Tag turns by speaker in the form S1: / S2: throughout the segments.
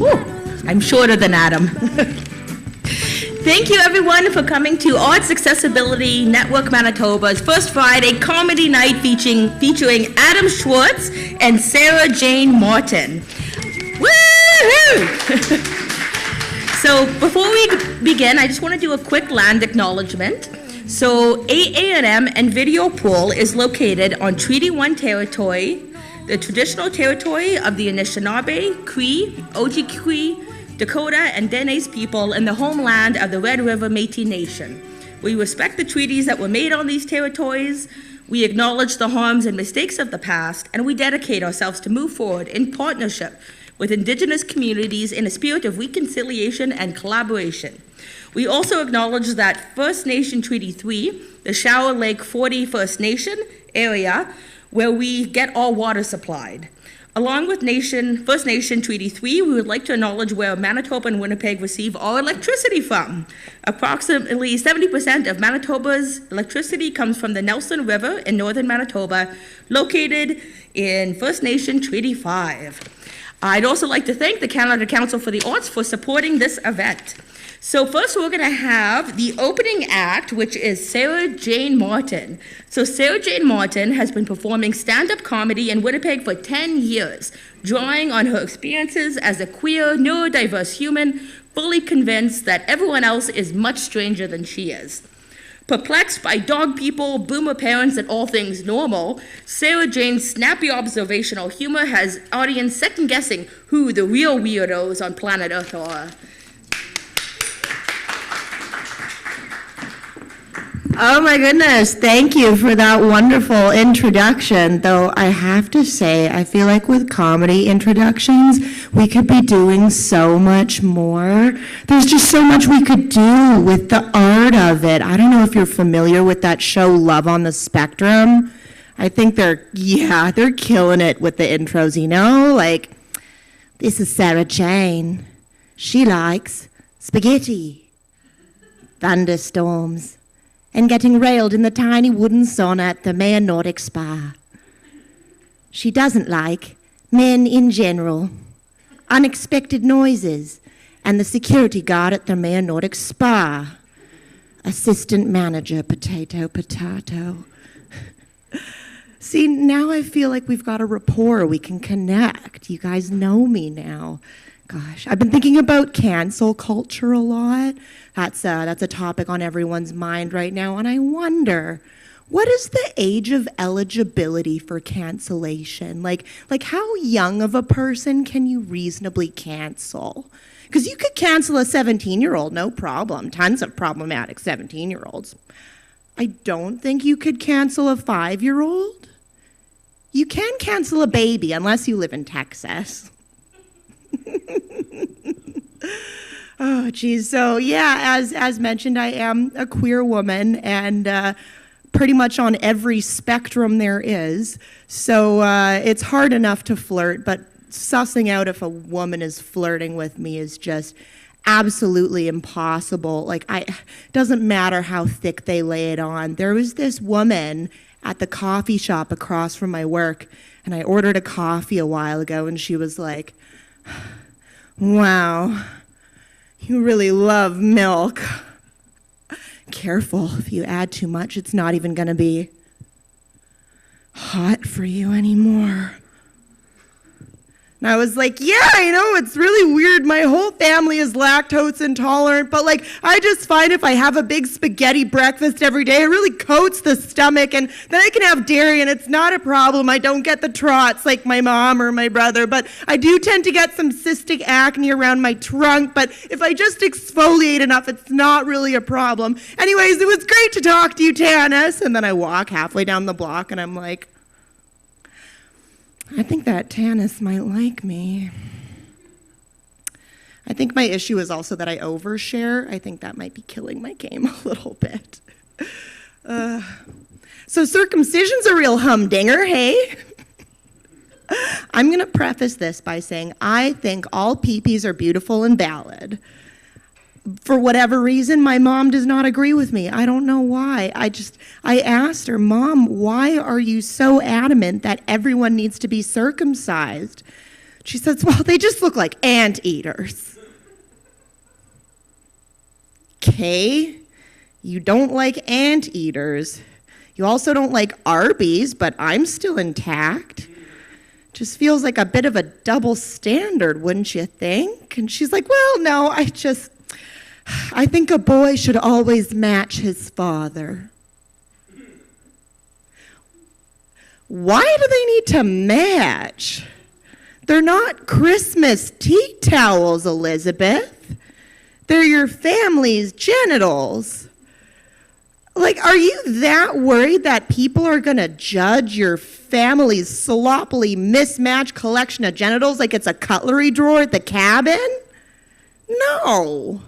S1: I'm shorter than Adam. Thank you everyone for coming to Arts Accessibility Network Manitoba's first Friday comedy night featuring Adam Schwartz and Sarah Jane Martin. Woohoo! So before we begin, I just want to do a quick land acknowledgement. So A&M and Video Pool is located on Treaty 1 territory, the traditional territory of the Anishinaabe, Cree, Ojibwe, Dakota, and Dene people in the homeland of the Red River Métis Nation. We respect the treaties that were made on these territories, we acknowledge the harms and mistakes of the past, and we dedicate ourselves to move forward in partnership with Indigenous communities in a spirit of reconciliation and collaboration. We also acknowledge that First Nation Treaty 3, the Shower Lake 40 First Nation area, where we get all water supplied. Along with First Nation Treaty 3, we would like to acknowledge where Manitoba and Winnipeg receive our electricity from. Approximately 70% of Manitoba's electricity comes from the Nelson River in northern Manitoba, located in First Nation Treaty 5. I'd also like to thank the Canada Council for the Arts for supporting this event. So first we're going to have the opening act, which is Sarah Jane Martin. So Sarah Jane Martin has been performing stand-up comedy in Winnipeg for 10 years, drawing on her experiences as a queer, neurodiverse human, fully convinced that everyone else is much stranger than she is. Perplexed by dog people, boomer parents, and all things normal, Sarah Jane's snappy observational humor has audience second-guessing who the real weirdos on planet Earth are.
S2: Oh my goodness, thank you for that wonderful introduction. Though I have to say, I feel like with comedy introductions, we could be doing so much more. There's just so much we could do with the art of it. I don't know if you're familiar with that show, Love on the Spectrum. I think they're killing it with the intros, you know? Like, this is Sarah Jane. She likes spaghetti, thunderstorms, and getting railed in the tiny wooden sauna at the Mayor Nordic Spa. She doesn't like men in general, unexpected noises, and the security guard at the Mayor Nordic Spa. Assistant manager, potato. See, now I feel like we've got a rapport, we can connect. You guys know me now. Gosh, I've been thinking about cancel culture a lot. That's a topic on everyone's mind right now, and I wonder, what is the age of eligibility for cancellation? Like how young of a person can you reasonably cancel? Because you could cancel a 17-year-old, no problem. Tons of problematic 17-year-olds. I don't think you could cancel a 5-year-old. You can cancel a baby, unless you live in Texas. Oh, geez. So, yeah, as mentioned, I am a queer woman and pretty much on every spectrum there is. So it's hard enough to flirt, but sussing out if a woman is flirting with me is just absolutely impossible. Like, doesn't matter how thick they lay it on. There was this woman at the coffee shop across from my work, and I ordered a coffee a while ago, and she was like, "Wow, you really love milk. Careful, if you add too much, it's not even going to be hot for you anymore." And I was like, yeah, I know, it's really weird. My whole family is lactose intolerant, but like, I just find if I have a big spaghetti breakfast every day, it really coats the stomach, and then I can have dairy, and it's not a problem. I don't get the trots like my mom or my brother, but I do tend to get some cystic acne around my trunk, but if I just exfoliate enough, it's not really a problem. Anyways, it was great to talk to you, Tanis. And then I walk halfway down the block, and I'm like, I think that Tanis might like me. I think my issue is also that I overshare. I think that might be killing my game a little bit. So circumcision's a real humdinger, hey? I'm going to preface this by saying I think all peepees are beautiful and valid. For whatever reason, my mom does not agree with me. I don't know why. I asked her, "Mom, why are you so adamant that everyone needs to be circumcised?" She says, well, they just look like anteaters. Okay, you don't like anteaters. You also don't like Arby's, but I'm still intact. Just feels like a bit of a double standard, wouldn't you think? And she's like, well, no, I think a boy should always match his father. Why do they need to match? They're not Christmas tea towels, Elizabeth. They're your family's genitals. Like, are you that worried that people are going to judge your family's sloppily mismatched collection of genitals like it's a cutlery drawer at the cabin? No.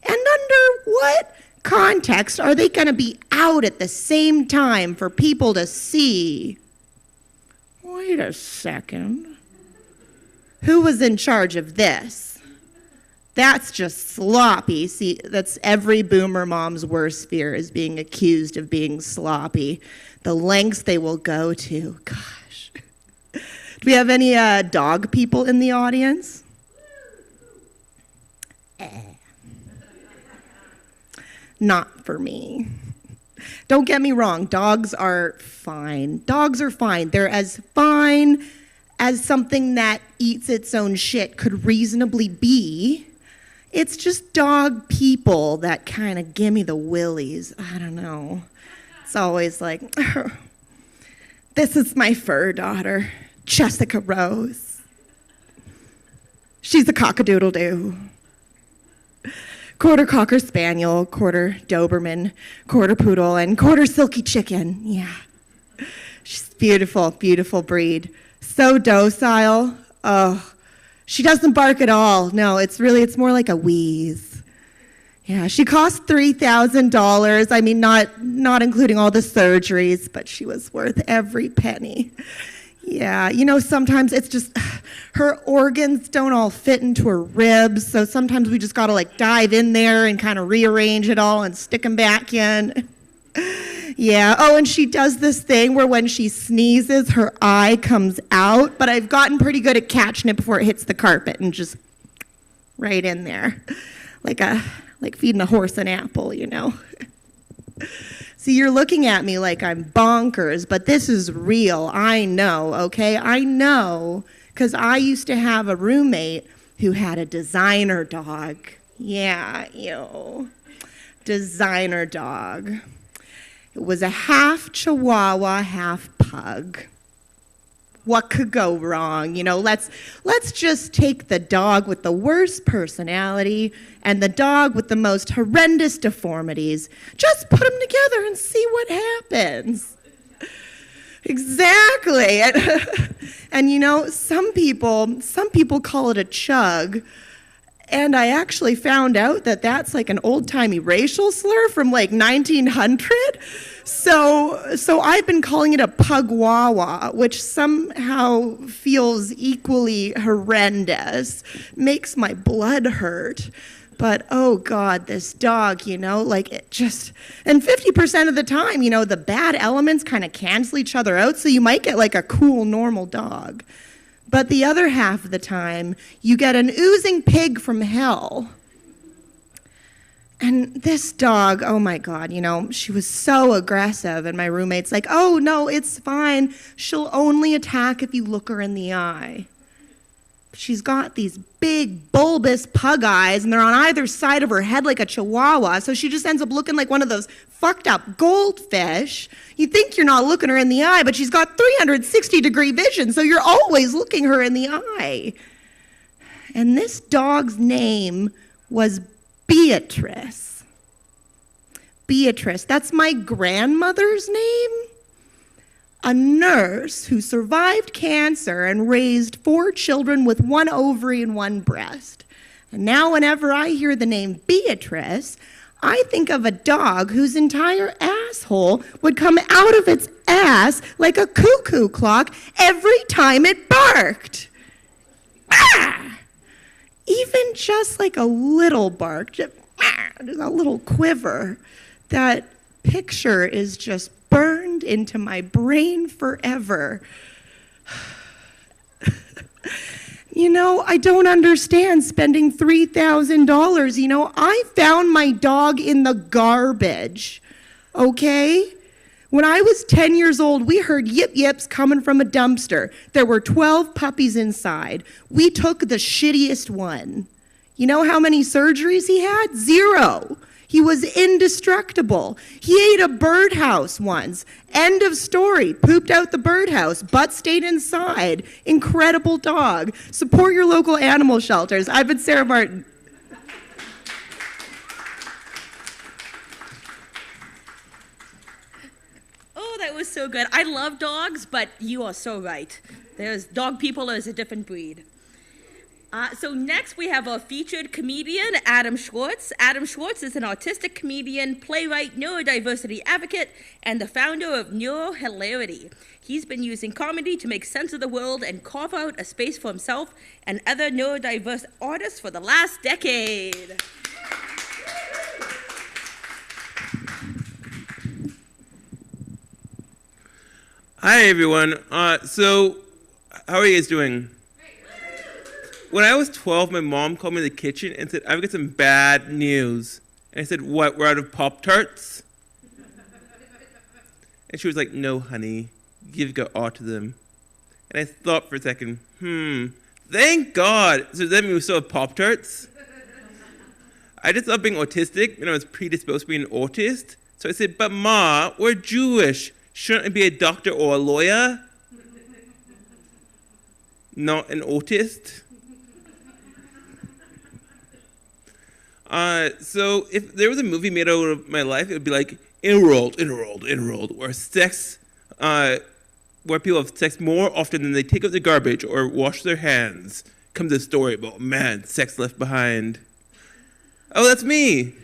S2: And under what context are they going to be out at the same time for people to see? Wait a second. Who was in charge of this? That's just sloppy. See, that's every boomer mom's worst fear, is being accused of being sloppy. The lengths they will go to. Gosh. Do we have any dog people in the audience? Not for me. Don't get me wrong, dogs are fine. Dogs are fine. They're as fine as something that eats its own shit could reasonably be. It's just dog people that kind of give me the willies. I don't know. It's always like, this is my fur daughter, Jessica Rose. She's a cockadoodle-doo. Quarter Cocker Spaniel, quarter Doberman, quarter Poodle, and quarter Silky Chicken. Yeah. She's beautiful, beautiful breed. So docile. Oh, she doesn't bark at all. No, it's more like a wheeze. Yeah, she cost $3,000. I mean, not including all the surgeries, but she was worth every penny. Yeah, you know, sometimes it's just her organs don't all fit into her ribs, so sometimes we just gotta like dive in there and kind of rearrange it all and stick them back in. Yeah, oh, and she does this thing where when she sneezes, her eye comes out, but I've gotten pretty good at catching it before it hits the carpet and just right in there, like feeding a horse an apple, you know. See, you're looking at me like I'm bonkers, but this is real. I know, okay? I know, because I used to have a roommate who had a designer dog. Yeah, ew. Designer dog. It was a half Chihuahua, half pug. What could go wrong? You know, let's just take the dog with the worst personality and the dog with the most horrendous deformities. Just put them together and see what happens. Exactly. And you know, some people call it a chug. And I actually found out that that's like an old-timey racial slur from like 1900. So I've been calling it a pugwawa, which somehow feels equally horrendous, makes my blood hurt. But oh God, this dog, you know, like it just, and 50% of the time, you know, the bad elements kind of cancel each other out, so you might get like a cool, normal dog. But the other half of the time, you get an oozing pig from hell. And this dog, oh my God, you know, she was so aggressive, and my roommate's like, oh no, it's fine. She'll only attack if you look her in the eye. She's got these big, bulbous pug eyes, and they're on either side of her head like a chihuahua, so she just ends up looking like one of those fucked up goldfish. You think you're not looking her in the eye, but she's got 360-degree vision, so you're always looking her in the eye. And this dog's name was Beatrice. Beatrice, that's my grandmother's name. A nurse who survived cancer and raised 4 children with 1 ovary and 1 breast. And now whenever I hear the name Beatrice, I think of a dog whose entire asshole would come out of its ass like a cuckoo clock every time it barked. Ah! Even just like a little bark, just a little quiver. That picture is just burned into my brain forever. I don't understand spending $3,000. I found my dog in the garbage, okay? When I was 10 years old, we heard yip yips coming from a dumpster. There were 12 puppies inside. We took the shittiest one. You know how many surgeries he had? 0. He was indestructible. He ate a birdhouse once. End of story. Pooped out the birdhouse. Butt stayed inside. Incredible dog. Support your local animal shelters. I've been Sarah Martin.
S1: Oh, that was so good. I love dogs, but you are so right. There's dog people is a different breed. So next we have our featured comedian, Adam Schwartz. Adam Schwartz is an autistic comedian, playwright, neurodiversity advocate, and the founder of Neurohilarity. He's been using comedy to make sense of the world and carve out a space for himself and other neurodiverse artists for the last decade.
S3: Hi, everyone. So, how are you guys doing? When I was 12, my mom called me in the kitchen and said, I've got some bad news. And I said, what, we're out of Pop-Tarts? And she was like, no, honey, you've got autism. And I thought for a second, thank God. So does that mean we still have Pop-Tarts? I just thought being autistic, and I was predisposed to being an autist. So I said, but Ma, we're Jewish. Shouldn't I be a doctor or a lawyer? Not an autist? So if there was a movie made out of my life, it would be like Enrolled, where sex, where people have sex more often than they take out the garbage or wash their hands. Comes a story about man, sex left behind. Oh, that's me.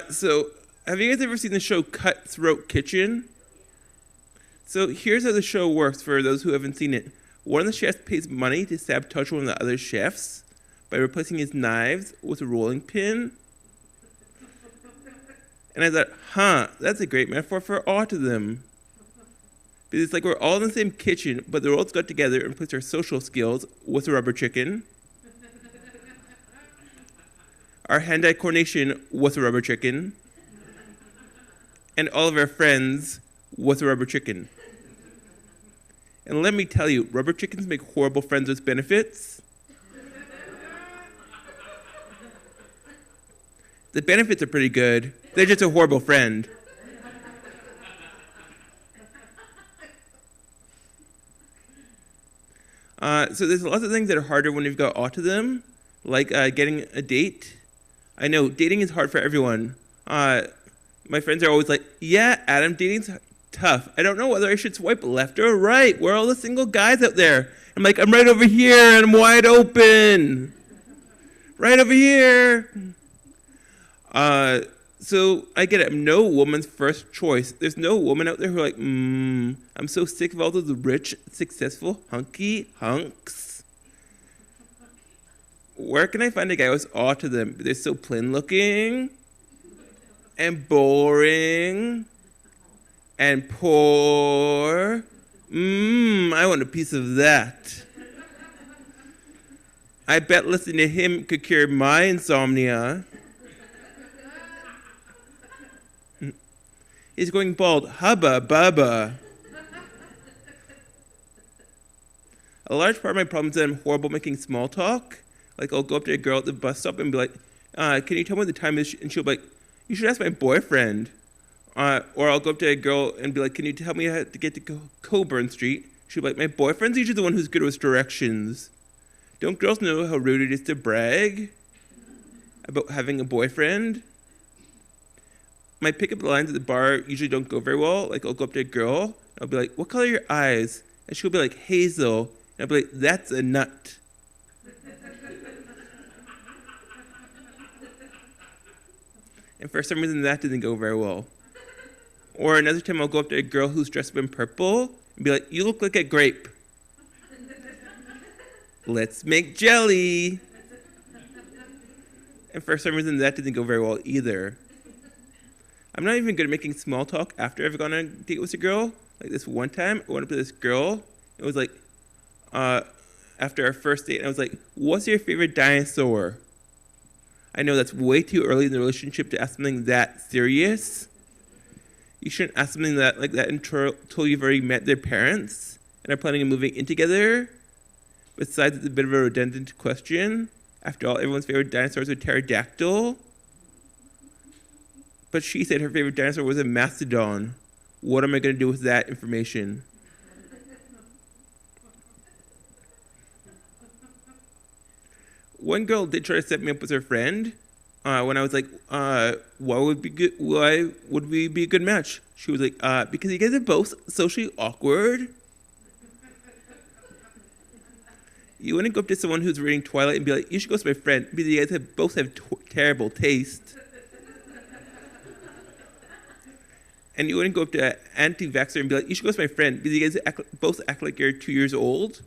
S3: So have you guys ever seen the show Cutthroat Kitchen? So here's how the show works for those who haven't seen it. One of the chefs pays money to sabotage one of the other chefs by replacing his knives with a rolling pin. And I thought, that's a great metaphor for autism. Because it's like we're all in the same kitchen, but the world's got together and replaced our social skills with a rubber chicken. Our hand-eye coordination with a rubber chicken. And all of our friends with a rubber chicken. And let me tell you, rubber chickens make horrible friends with benefits. The benefits are pretty good. They're just a horrible friend. So there's lots of things that are harder when you've got autism, like getting a date. I know, dating is hard for everyone. My friends are always like, yeah, Adam, dating's tough. I don't know whether I should swipe left or right. Where are all the single guys out there? I'm like, I'm right over here and I'm wide open. Right over here. So I get it. I'm no woman's first choice. There's no woman out there who are like, I'm so sick of all those rich, successful, hunky hunks. Where can I find a guy who's autism? They're so plain looking and boring and poor. I want a piece of that. I bet listening to him could cure my insomnia. He's going bald. Hubba bubba. A large part of my problem is that I'm horrible making small talk. Like, I'll go up to a girl at the bus stop and be like, can you tell me what the time is? And she'll be like, you should ask my boyfriend. Or I'll go up to a girl and be like, can you tell me how to get to Coburn Street? She'll be like, my boyfriend's usually the one who's good with directions. Don't girls know how rude it is to brag about having a boyfriend? My pickup lines at the bar usually don't go very well. Like, I'll go up to a girl, and I'll be like, what color are your eyes? And she'll be like, hazel. And I'll be like, that's a nut. And for some reason, that didn't go very well. Or another time, I'll go up to a girl who's dressed up in purple and be like, you look like a grape. Let's make jelly. And for some reason, that didn't go very well either. I'm not even good at making small talk after I've gone on a date with a girl. Like this one time, I went up to this girl. It was like after our first date, and I was like, "What's your favorite dinosaur?" I know that's way too early in the relationship to ask something that serious. You shouldn't ask something that like that until you've already met their parents and are planning on moving in together. Besides, it's a bit of a redundant question. After all, everyone's favorite dinosaur is a pterodactyl. But she said her favorite dinosaur was a mastodon. What am I going to do with that information? One girl did try to set me up with her friend when I was like, why would we be a good match? She was like, because you guys are both socially awkward. You wouldn't go up to someone who's reading Twilight and be like, you should go to my friend because you guys both have terrible taste. And you wouldn't go up to an anti-vaxxer and be like, you should go to my friend because you guys both act like you're 2 years old.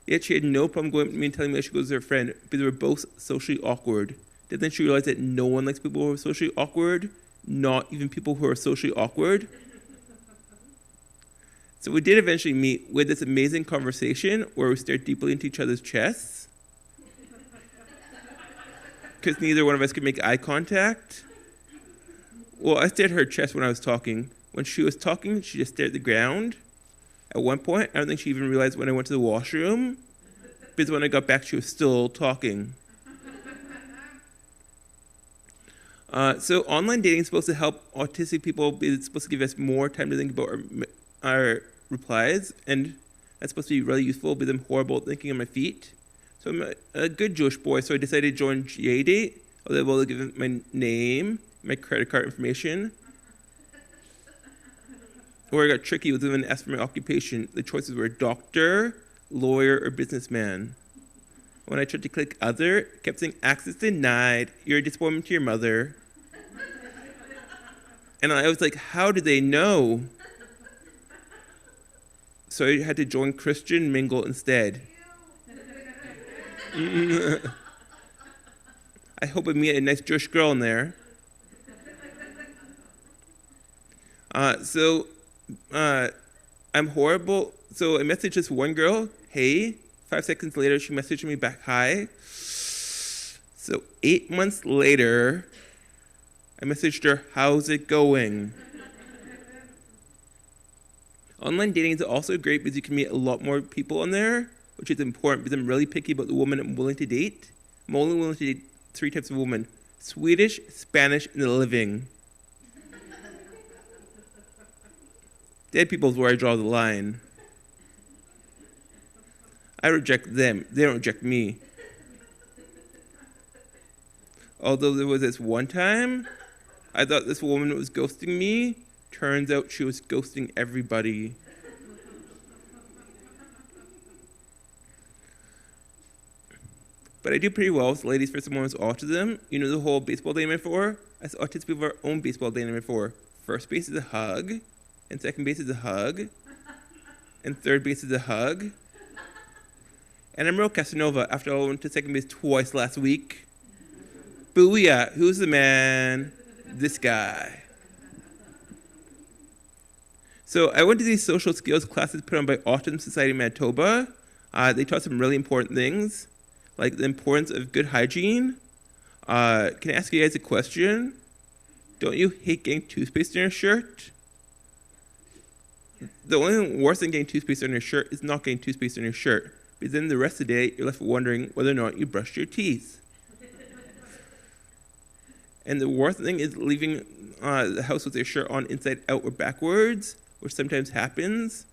S3: Yet she had no problem going up to me and telling me I should go to her friend because they were both socially awkward. Didn't she realize that no one likes people who are socially awkward? Not even people who are socially awkward. So we did eventually meet with this amazing conversation where we stared deeply into each other's chests. Because neither one of us could make eye contact. Well, I stared at her chest when I was talking. When she was talking, she just stared at the ground. At one point, I don't think she even realized when I went to the washroom. Because when I got back, she was still talking. So online dating is supposed to help autistic people. It's supposed to give us more time to think about our replies. And that's supposed to be really useful because I'm horrible at thinking on my feet. So I'm a good Jewish boy, so I decided to join JDate. I was able to give them my name, my credit card information. Where I got tricky was when I asked for my occupation. The choices were doctor, lawyer, or businessman. When I tried to click other, it kept saying access denied, you're a disappointment to your mother. And I was like, how did they know? So I had to join Christian Mingle instead. I hope I meet a nice Jewish girl in there. I'm horrible. So I messaged this one girl, hey. 5 seconds later, she messaged me back, hi. So 8 months later, I messaged her, how's it going? Online dating is also great because you can meet a lot more people on there, which is important because I'm really picky about the woman I'm willing to date. I'm only willing to date 3 types of women: Swedish, Spanish, and the living. Dead people is where I draw the line. I reject them. They don't reject me. Although there was this one time, I thought this woman was ghosting me. Turns out she was ghosting everybody. But I do pretty well with ladies for someone with autism. You know the whole baseball day metaphor? As autistic people have our own baseball day metaphor. First base is a hug, and second base is a hug, and third base is a hug. And I'm real Casanova after all I went to second base twice last week. Booyah, who's the man? This guy. So I went to these social skills classes put on by Autism Society Manitoba. They taught some really important things, like the importance of good hygiene. Can I ask you guys a question? Don't you hate getting toothpaste in your shirt? The only thing worse than getting toothpaste on your shirt is not getting toothpaste on your shirt. Because then the rest of the day, you're left wondering whether or not you brushed your teeth. And the worst thing is leaving the house with your shirt on inside out or backwards, which sometimes happens.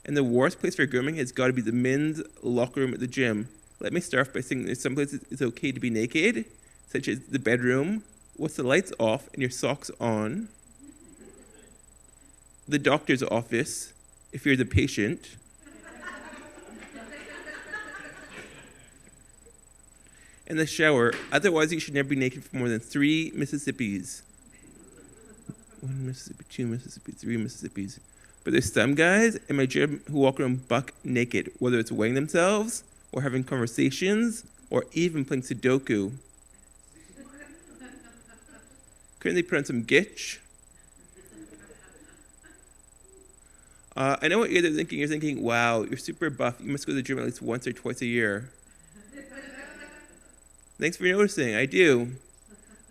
S3: And the worst place for grooming has got to be the men's locker room at the gym. Let me start off by saying there's some places it's okay to be naked, such as the bedroom, with the lights off and your socks on. The doctor's office, if you're the patient. And the shower. Otherwise, you should never be naked for more than 3 Mississippis. 1 Mississippi, 2 Mississippi, 3 Mississippis. But there's some guys in my gym who walk around buck naked, whether it's weighing themselves, or having conversations, or even playing Sudoku. Couldn't they put on some gitch? I know what you're thinking. You're thinking, wow, you're super buff. You must go to the gym at least once or twice a year. Thanks for noticing. I do.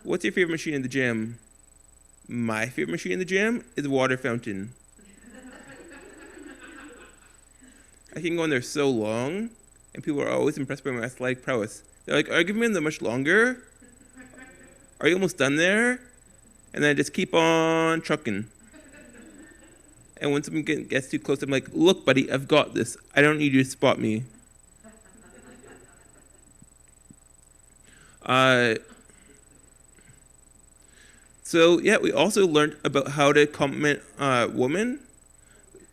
S3: What's your favorite machine in the gym? My favorite machine in the gym is a water fountain. I can go in there so long, and people are always impressed by my athletic prowess. They're like, are you giving me that much longer? Are you almost done there? And then I just keep on trucking. And when someone gets too close, I'm like, look, buddy, I've got this. I don't need you to spot me. So, yeah, we also learned about how to compliment women.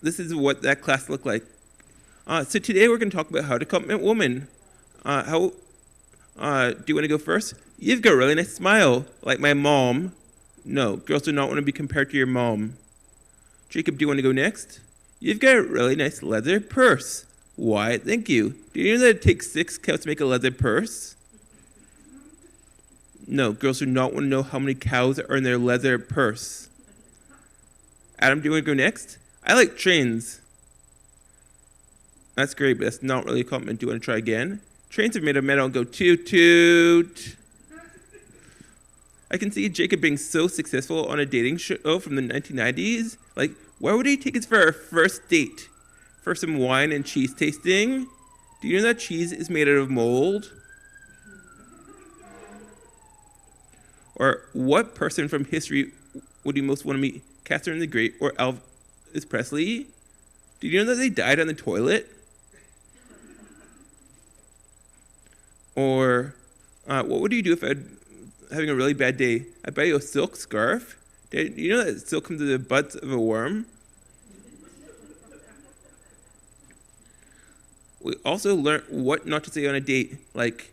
S3: This is what that class looked like. So today we're going to talk about how to compliment women. Do you want to go first? You've got a really nice smile, like my mom. No, girls do not want to be compared to your mom. Jacob, do you want to go next? You've got a really nice leather purse. Why, thank you. Do you know that it takes 6 cows to make a leather purse? No, girls do not want to know how many cows are in their leather purse. Adam, do you want to go next? I like trains. That's great, but that's not really a compliment. Do you want to try again? Trains are made of metal and go toot toot. I can see Jacob being so successful on a dating show from the 1990s. Like, where would he take us for our first date? For some wine and cheese tasting? Do you know that cheese is made out of mold? Or what person from history would you most want to meet? Catherine the Great or Elvis Presley? Did you know that they died on the toilet? Or what would you do if I'm having a really bad day? I'd buy you a silk scarf. Did you know that silk comes to the butts of a worm? We also learned what not to say on a date. Like,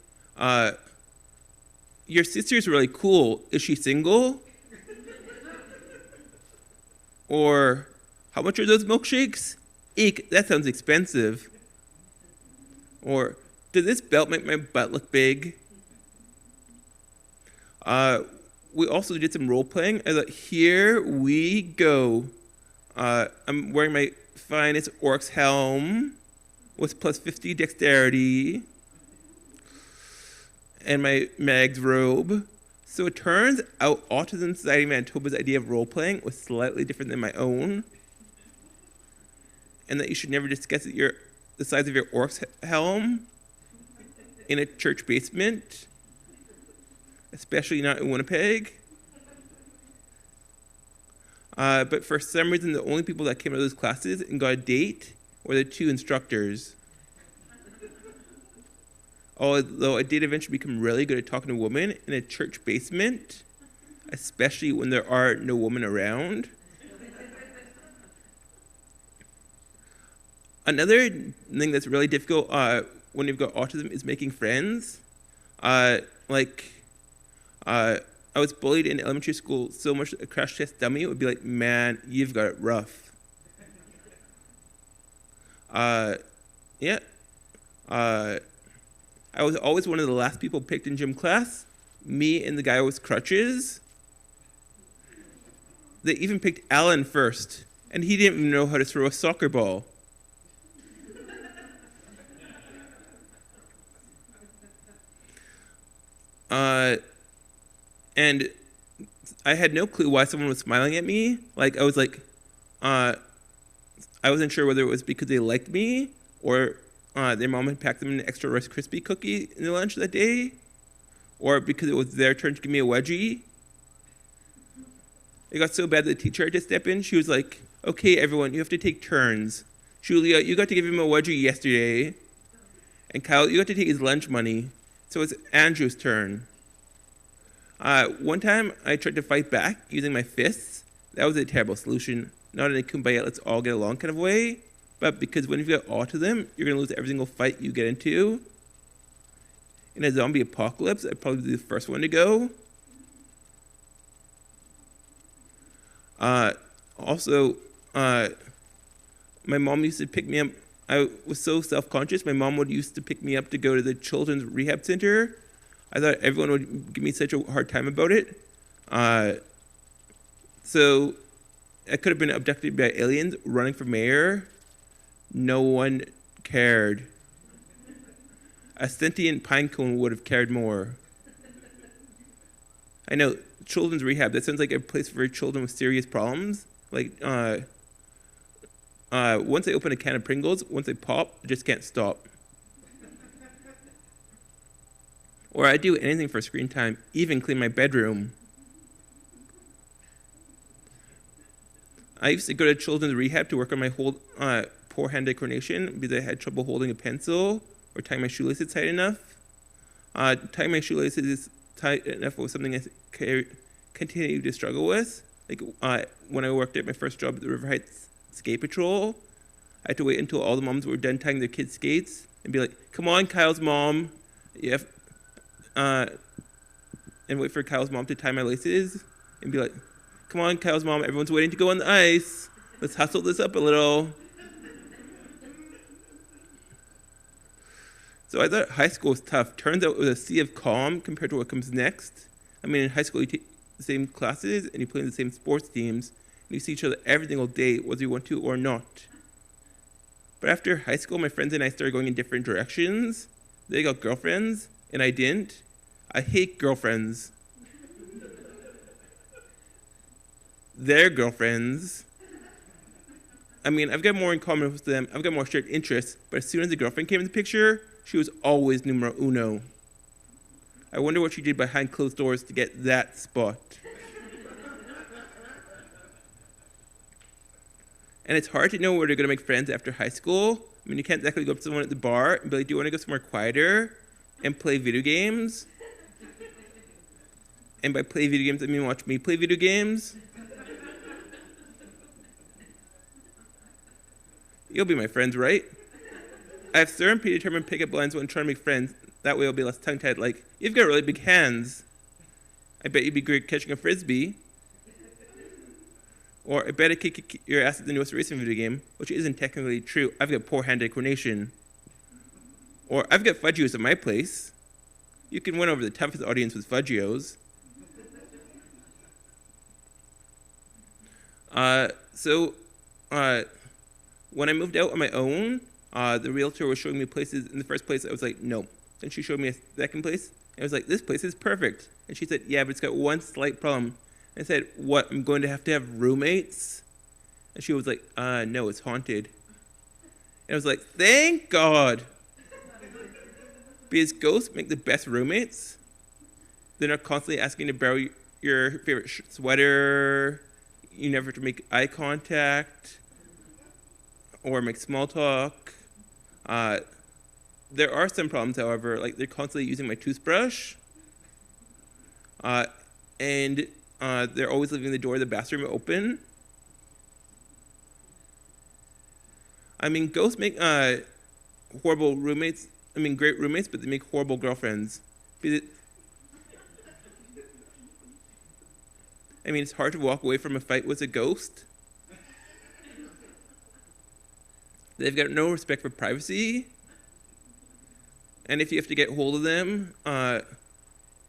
S3: your sister's really cool. Is she single? Or, how much are those milkshakes? Eek, that sounds expensive. Or, does this belt make my butt look big? We also did some role playing. I thought, here we go. I'm wearing my finest orc's helm with plus 50 dexterity and my mag's robe. So it turns out Autism Society Manitoba's idea of role playing was slightly different than my own, and that you should never discuss the size of your orc's helm in a church basement, especially not in Winnipeg. But for some reason, the only people that came out of those classes and got a date were the 2 instructors. Although I did eventually become really good at talking to women in a church basement, especially when there are no women around. Another thing that's really difficult when you've got autism is making friends. I was bullied in elementary school so much that a crash test dummy would be like, man, you've got it rough. I was always one of the last people picked in gym class. Me and the guy with crutches. They even picked Alan first, and he didn't even know how to throw a soccer ball. And I had no clue why someone was smiling at me. Like, I wasn't sure whether it was because they liked me or their mom had packed them an extra Rice Krispie cookie in their lunch that day, or because it was their turn to give me a wedgie. It got so bad that the teacher had to step in. She was like, okay, everyone, you have to take turns. Julia, you got to give him a wedgie yesterday. And Kyle, you got to take his lunch money. So it's Andrew's turn. One time, I tried to fight back using my fists. That was a terrible solution. Not in a kumbaya, let's all get along kind of way, but because when you've got autism, you're going to lose every single fight you get into. In a zombie apocalypse, I'd probably be the first one to go. My mom used to pick me up. I was so self-conscious. My mom used to pick me up to go to the children's rehab center. I thought everyone would give me such a hard time about it. So I could have been abducted by aliens running for mayor. No one cared. A sentient pine cone would have cared more. I know, children's rehab, that sounds like a place for children with serious problems. Like, once I open a can of Pringles, once they pop, I just can't stop. Or I do anything for screen time, even clean my bedroom. I used to go to children's rehab to work on my poor hand-eye coordination because I had trouble holding a pencil or tying my shoelaces tight enough. Tying my shoelaces tight enough was something I continued to struggle with. Like when I worked at my first job at the River Heights Skate Patrol, I had to wait until all the moms were done tying their kids' skates and be like, "Come on, Kyle's mom," and wait for Kyle's mom to tie my laces and be like, "Come on, Kyle's mom, everyone's waiting to go on the ice. Let's hustle this up a little." So I thought high school was tough. Turns out it was a sea of calm compared to what comes next. I mean, in high school, you take the same classes and you play in the same sports teams, and you see each other every single day, whether you want to or not. But after high school, my friends and I started going in different directions. They got girlfriends, and I didn't. I hate girlfriends. Their girlfriends. I mean, I've got more in common with them. I've got more shared interests. But as soon as the girlfriend came in the picture, she was always numero uno. I wonder what she did behind closed doors to get that spot. And it's hard to know where they're going to make friends after high school. I mean, you can't exactly go up to someone at the bar and be like, "Do you want to go somewhere quieter and play video games?" And by play video games, I mean watch me play video games. You'll be my friends, right? I have certain predetermined pickup lines when trying to make friends. That way I'll be less tongue-tied, like, "You've got really big hands. I bet you'd be great catching a frisbee." Or, "I bet I could kick your ass at the newest racing video game," which isn't technically true. I've got poor hand-eye coordination. Or, "I've got Fudgios at my place." You can win over the toughest audience with Fudgios. When I moved out on my own, the realtor was showing me places. In the first place, I was like, "No." Then she showed me a second place. And I was like, "This place is perfect." And she said, "Yeah, but it's got one slight problem." And I said, "What, I'm going to have roommates?" And she was like, "No, it's haunted." And I was like, "Thank God." Because ghosts make the best roommates. They're not constantly asking to borrow your favorite sweater. You never have to make eye contact or make small talk. There are some problems, however, like they're constantly using my toothbrush, and they're always leaving the door of the bathroom open. I mean, ghosts make horrible roommates. I mean, great roommates, but they make horrible girlfriends. I mean, it's hard to walk away from a fight with a ghost. They've got no respect for privacy. And if you have to get hold of them, and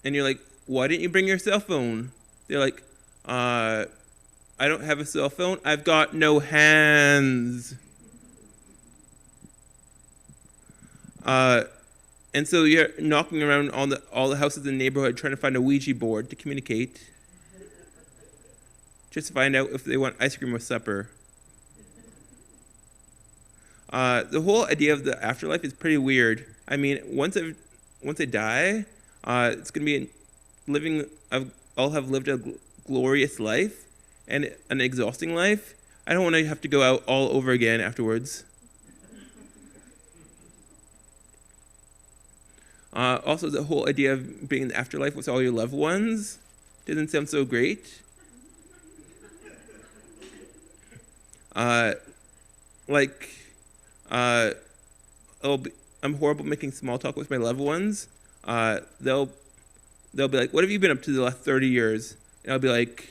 S3: you're like, "Why didn't you bring your cell phone?" They're like, "I don't have a cell phone. I've got no hands." And so you're knocking around all the houses in the neighborhood trying to find a Ouija board to communicate. Just to find out if they want ice cream or supper. The whole idea of the afterlife is pretty weird. I mean, once I die, it's going to be I'll have lived a glorious life and an exhausting life. I don't want to have to go out all over again afterwards. Also, the whole idea of being in the afterlife with all your loved ones doesn't sound so great. I'm horrible making small talk with my loved ones. They'll be like, "What have you been up to the last 30 years?" And I'll be like,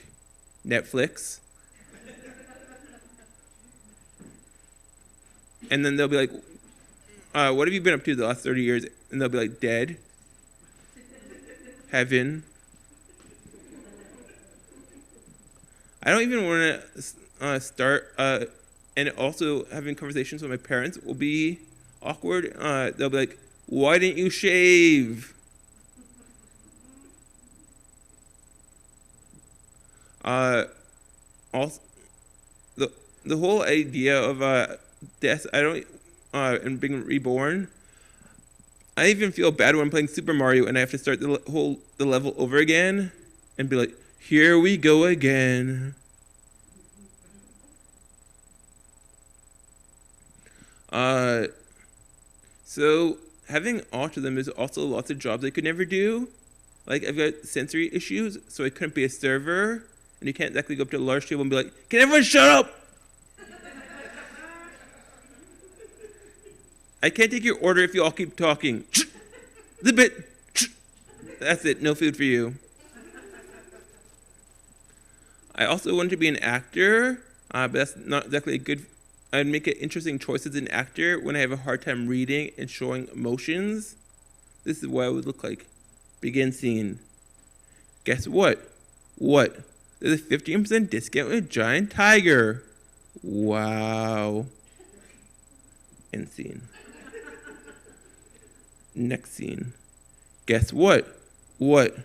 S3: "Netflix." And then they'll be like, "What have you been up to the last 30 years?" And they'll be like, "Dead. Heaven." I don't even want to start, and also having conversations with my parents will be awkward. They'll be like, "Why didn't you shave?" Also, the whole idea of death, and being reborn. I even feel bad when I'm playing Super Mario and I have to start the level over again and be like, "Here we go again." So having autism is also lots of jobs I could never do. Like, I've got sensory issues, so I couldn't be a server, and you can't exactly go up to a large table and be like, "Can everyone shut up?" I can't take your order if you all keep talking. The bit. That's it. No food for you. I also wanted to be an actor, but that's not exactly a good. I'd make an interesting choice as an actor when I have a hard time reading and showing emotions. This is what I would look like. Begin scene. Guess what? What? There's a 15% discount with a giant tiger. Wow. End scene. Next scene. Guess what? What?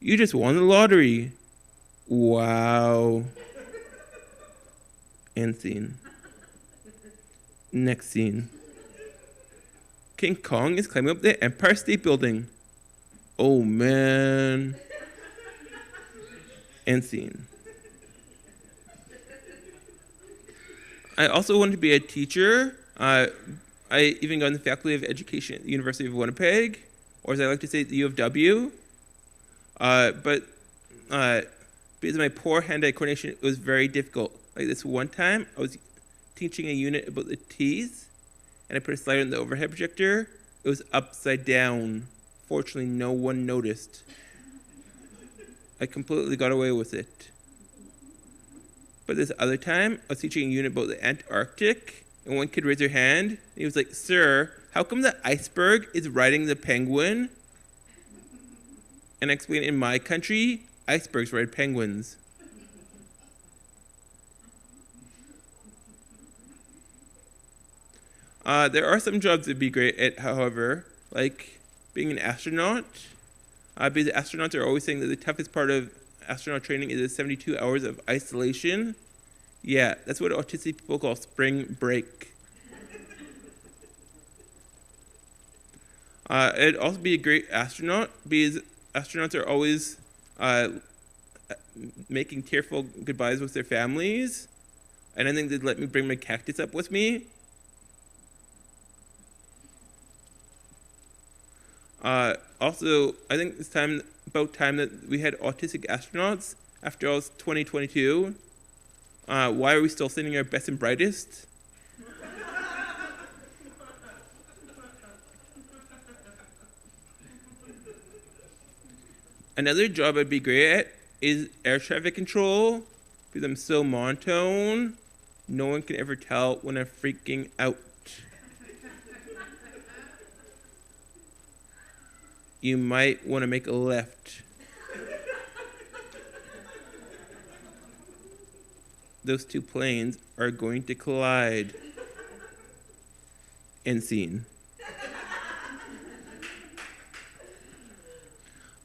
S3: You just won the lottery. Wow. End scene. Next scene. King Kong is climbing up the Empire State Building. Oh man. End scene. I also wanted to be a teacher. I even got in the Faculty of Education at the University of Winnipeg, or as I like to say, the U of W. But because of my poor hand-eye coordination, it was very difficult. Like this one time, I was teaching a unit about the teeth, and I put a slider in the overhead projector. It was upside down. Fortunately, no one noticed. I completely got away with it. But this other time, I was teaching a unit about the Antarctic, and one kid raised their hand, and he was like, "Sir, how come the iceberg is riding the penguin?" And I explained, in my country, icebergs ride penguins. There are some jobs that'd be great at, however, like being an astronaut. Because astronauts are always saying that the toughest part of astronaut training is the 72 hours of isolation. Yeah, that's what autistic people call spring break. It'd also be a great astronaut because astronauts are always making tearful goodbyes with their families. And I think they'd let me bring my cactus up with me. Also, I think it's about time that we had autistic astronauts. After all, it's 2022. Why are we still sending our best and brightest? Another job I'd be great at is air traffic control, because I'm so monotone, no one can ever tell when I'm freaking out. You might want to make a left. Those two planes are going to collide. End scene.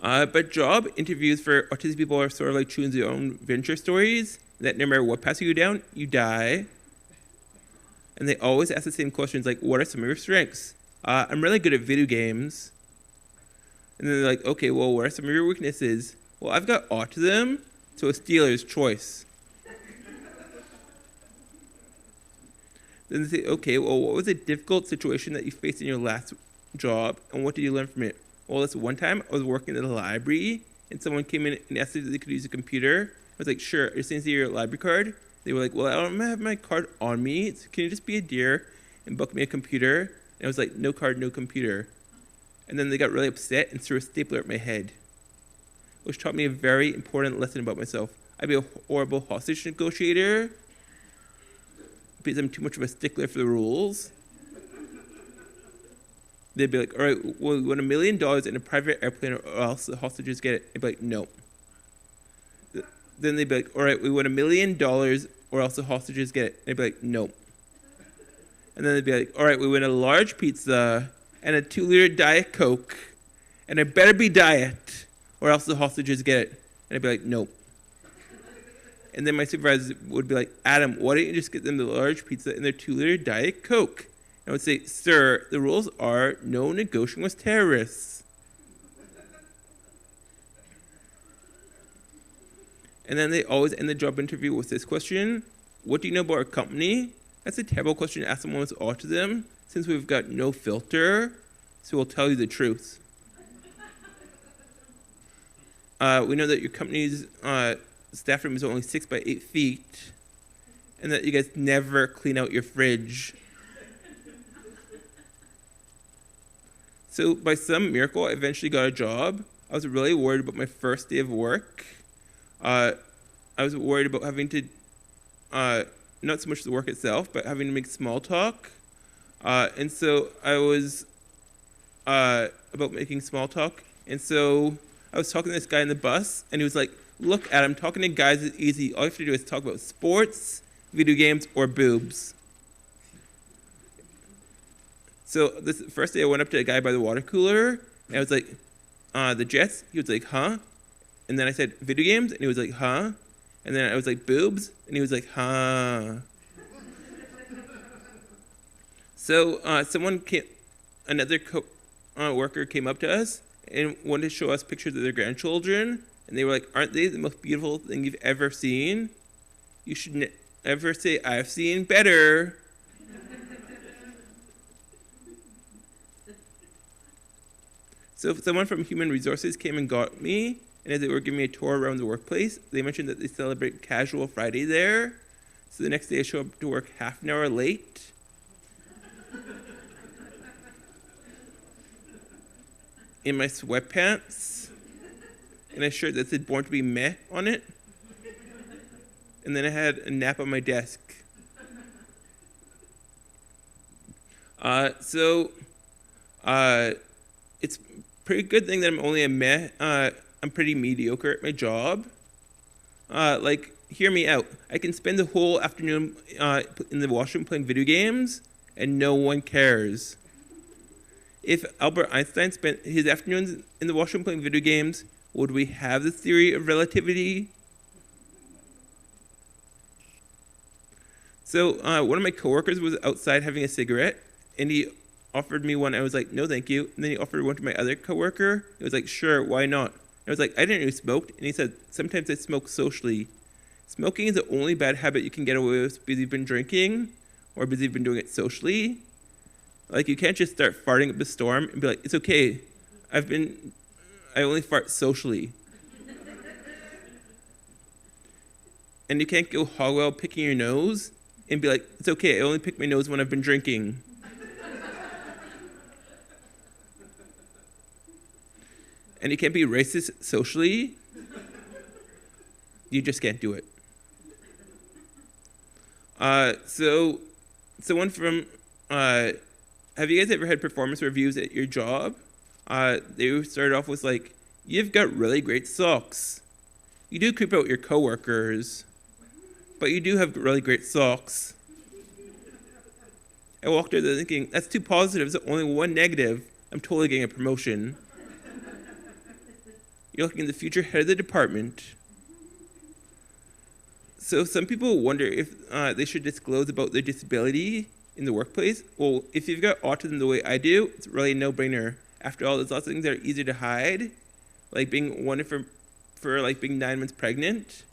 S3: But job interviews for autistic people are sort of like choosing your own venture stories, that no matter what passes you down, you die. And they always ask the same questions like, what are some of your strengths? I'm really good at video games. And then they're like, okay, well, what are some of your weaknesses? Well, I've got autism, so it's dealer's choice. Then they say, okay, well, what was a difficult situation that you faced in your last job, and what did you learn from it? Well, this one time, I was working in a library, and someone came in and asked if they could use a computer. I was like, sure, I just need to see your library card. They were like, well, I don't have my card on me, so can you just be a dear and book me a computer? And I was like, no card, no computer. And then they got really upset and threw a stapler at my head, which taught me a very important lesson about myself. I'd be a horrible hostage negotiator because I'm too much of a stickler for the rules. They'd be like, all right, well, we want $1 million in a private airplane or else the hostages get it. I'd be like, no. Then they'd be like, all right, we want $1 million or else the hostages get it. And I'd be like, nope. And then they'd be like, all right, we win a large pizza and a 2-liter Diet Coke, and it better be diet, or else the hostages get it. And I'd be like, nope. And then my supervisor would be like, Adam, why don't you just get them the large pizza and their 2-liter Diet Coke? And I would say, sir, the rules are no negotiating with terrorists. And then they always end the job interview with this question: what do you know about our company? That's a terrible question to ask someone with autism, since we've got no filter, so we'll tell you the truth. We know that your company's staff room is only 6 by 8 feet, and that you guys never clean out your fridge. So by some miracle, I eventually got a job. I was really worried about my first day of work. I was worried about having to, not so much the work itself, but having to make small talk. And so I was about making small talk. And so I was talking to this guy in the bus, and he was like, look, Adam, talking to guys is easy. All you have to do is talk about sports, video games, or boobs. So this first day I went up to a guy by the water cooler, and I was like, the Jets? He was like, huh? And then I said, video games? And he was like, huh? And then I was like, boobs? And he was like, huh. So another worker came up to us and wanted to show us pictures of their grandchildren. And they were like, aren't they the most beautiful thing you've ever seen? You should never say, I've seen better. So someone from Human Resources came and got me, and as they were giving me a tour around the workplace, they mentioned that they celebrate Casual Friday there. So the next day I show up to work half an hour late. In my sweatpants, and a shirt that said Born to be Meh on it. And then I had a nap on my desk. It's a pretty good thing that I'm only a meh. I'm pretty mediocre at my job. Hear me out. I can spend the whole afternoon in the washroom playing video games, and no one cares. If Albert Einstein spent his afternoons in the washroom playing video games, would we have the theory of relativity? So one of my coworkers was outside having a cigarette, and he offered me one. I was like, no, thank you. And then he offered one to my other coworker. He was like, sure, why not? I was like, I didn't know you smoked. And he said, sometimes I smoke socially. Smoking is the only bad habit you can get away with because you've been drinking or because you've been doing it socially. Like, you can't just start farting up a storm and be like, it's okay. I only fart socially. And you can't go hog wild picking your nose and be like, it's okay, I only pick my nose when I've been drinking. And you can't be racist socially. You just can't do it. So someone from, have you guys ever had performance reviews at your job? They started off with like, you've got really great socks. You do creep out your coworkers, but you do have really great socks. I walked out there thinking, that's two positives, only one negative. I'm totally getting a promotion. You're looking at the future head of the department. So some people wonder if they should disclose about their disability in the workplace. Well, if you've got autism the way I do, it's really a no-brainer. After all, there's lots of things that are easier to hide, like being wanted for like being 9 months pregnant,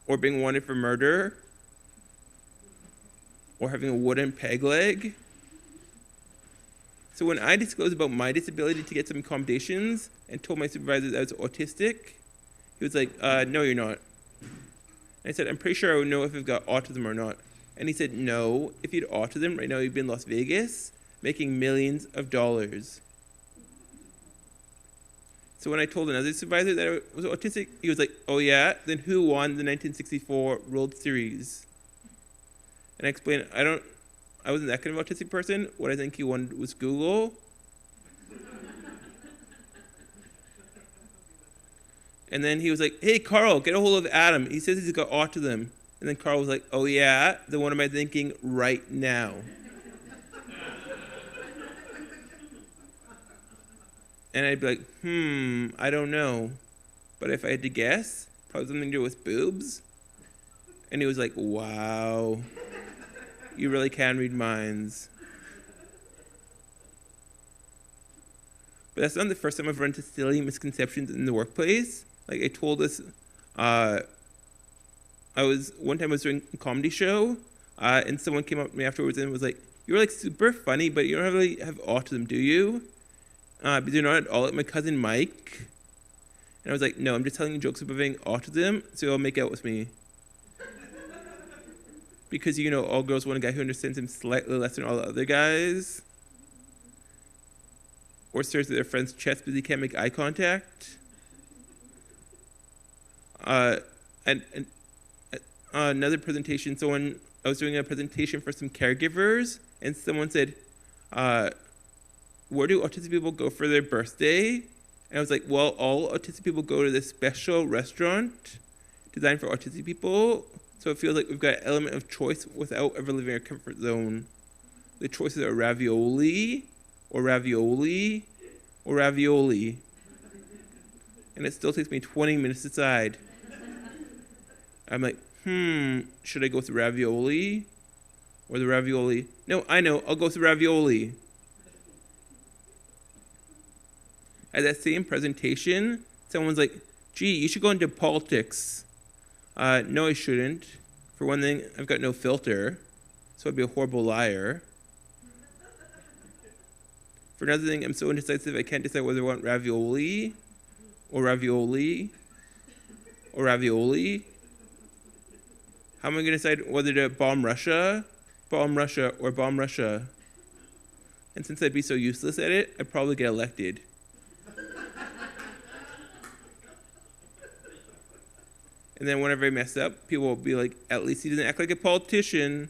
S3: or being wanted for murder, or having a wooden peg leg. So when I disclosed about my disability to get some accommodations and told my supervisor that I was autistic, he was like, no, you're not. And I said, I'm pretty sure I would know if I've got autism or not. And he said, no, if you had autism, right now you'd be in Las Vegas making millions of dollars. So when I told another supervisor that I was autistic, he was like, oh yeah, then who won the 1964 World Series? And I explained, I wasn't that kind of autistic person. What I think he won was Google. And then he was like, hey, Carl, get a hold of Adam. He says he's got autism. And then Carl was like, oh, yeah? Then what am I thinking right now? And I'd be like, I don't know. But if I had to guess, probably something to do with boobs. And he was like, wow, you really can read minds. But that's not the first time I've run into silly misconceptions in the workplace. Like I told this, one time I was doing a comedy show, and someone came up to me afterwards and was like, you're like super funny, but you don't really have autism, do you? Because you're not at all like my cousin Mike. And I was like, no, I'm just telling you jokes about having autism, so you'll make out with me. Because, you know, all girls want a guy who understands him slightly less than all the other guys. Or stares at their friend's chest because he can't make eye contact. And another presentation, I was doing a presentation for some caregivers, and someone said, where do autistic people go for their birthday? And I was like, well, all autistic people go to this special restaurant designed for autistic people. So it feels like we've got an element of choice without ever leaving our comfort zone. The choices are ravioli, or ravioli, or ravioli. And it still takes me 20 minutes to decide. I'm like, should I go with the ravioli or the ravioli? No, I know, I'll go with the ravioli. At that same presentation, someone's like, gee, you should go into politics. No, I shouldn't. For one thing, I've got no filter, so I'd be a horrible liar. For another thing, I'm so indecisive I can't decide whether I want ravioli, or ravioli, or ravioli. How am I going to decide whether to bomb Russia, or bomb Russia? And since I'd be so useless at it, I'd probably get elected. And then whenever I mess up, people will be like, at least he doesn't act like a politician.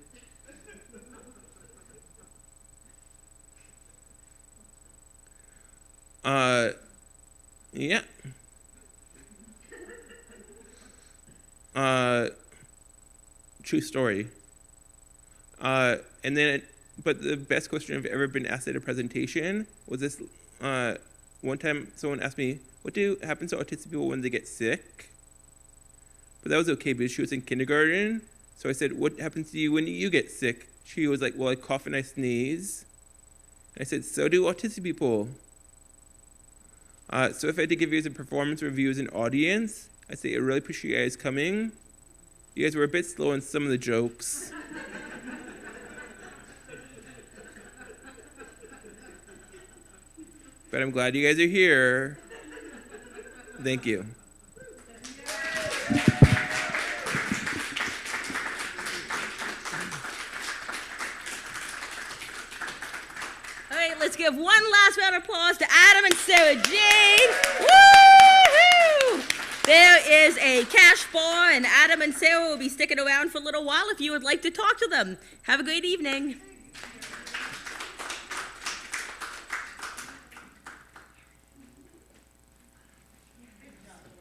S3: Yeah. True story. But the best question I've ever been asked at a presentation was this. One time someone asked me, what happens to autistic people when they get sick? But that was okay because she was in kindergarten. So I said, what happens to you when you get sick? She was like, well, I cough and I sneeze. And I said, so do autistic people. So if I had to give you guys a performance review as an audience, I'd say I really appreciate you guys coming. You guys were a bit slow on some of the jokes. But I'm glad you guys are here. Thank you.
S1: All right, let's give one last round of applause to Adam and Sarah Jane. Woo-hoo! There is a cash bar, and Adam and Sarah will be sticking around for a little while if you would like to talk to them. Have a great evening.